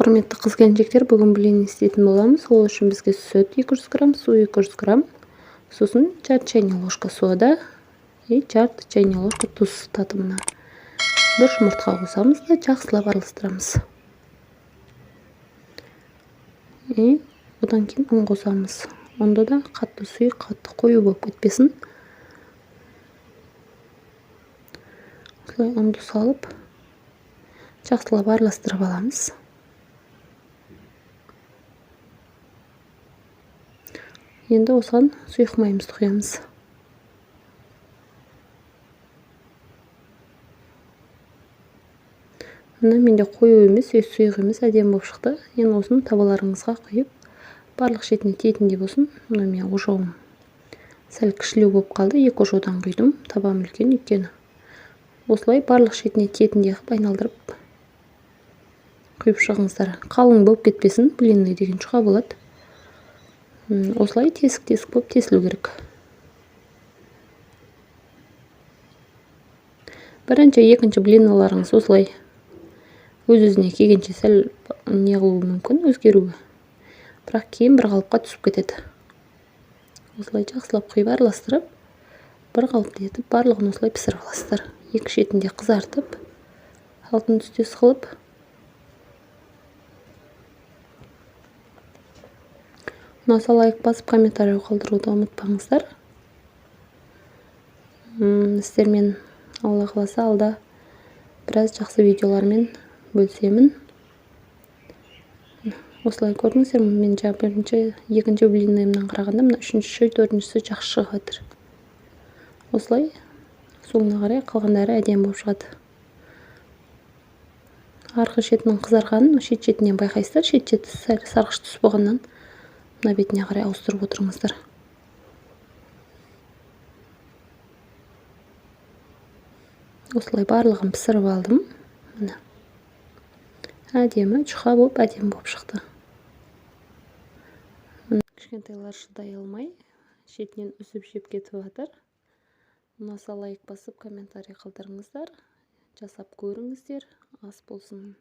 Құрметті қыз-келіншектер, бүгін блин істейтін боламыз. Ол үшін бізге сүт 200 грамм, су 200 грамм, сосын жарты чайный ложка сода и жарты чайный ложка тұз татымына. Бір жұмыртқа қосамыз да жақсылап араластырамыз. И одан кейін ұн қосамыз. Онда да қатты сұйық, қатты қою болып кетпесін. Осылай ұнды салып, жақсылап араластырып аламыз. Енді осыған сұйық майымызды құямыз. Мына менде қою емес, сұйық емес, әдемі болып шықты. Енді осыны табаларыңызға құйып, барлық шетіне тиетіндей болсын. Мына мен ожауым сәл кішілеу болып қалды. 2 ожаудан құйдым. Табам үлкен екен. Осылай барлық шетіне тиетіндей қылып айналдырып құйып шығыңыздар. Қалың болып кетпесін, блинный деген жұқа болады. Осылай тесік-тесік болып тесілу керек. Бірінші, екінші блиналарыңыз осылай өз-өзіне келгенше сәл не қылуы мүмкін, өзгеруі. Бірақ кейін бір қалыпқа түсіп кетеді. Осылай жақсылап құйып араластырып, бір қалыпты етіп, барлығын осылай пісіріп аласыздар. Екі шетінде қызартып, алтын түстес қылып. Ұнаса лайк басып, комментарий қалдыруды ұмытпаңыздар. Сіздермен Алла қаласа алда біраз жақсы видеолармен бөлісемін. Осылай көрдіңіздер, мен бірінші, екінші блиннайымнан қарағанда, мына үшінші, төртіншісі жақсы шығып жатыр. Осылай соңына қарай қалғандары әдемі болып шығады. Арғы шетінің қызарғанын шет-шетінен байқайсыздар. Шет-шеті сәл сарғыш түс болғаннан мына бетіне қарай ауыстырып отырыңыздар. Осылай барлығын пісіріп алдым. Міне. Әдемі, жұқа болып, әдемі болып шықты. Кішкентайлар шыдай алмай, шетінен үсіп жеп кетіп жатыр. Ұнаса лайк басып, комментарий қалдырыңыздар. Жасап көріңіздер, ас болсын.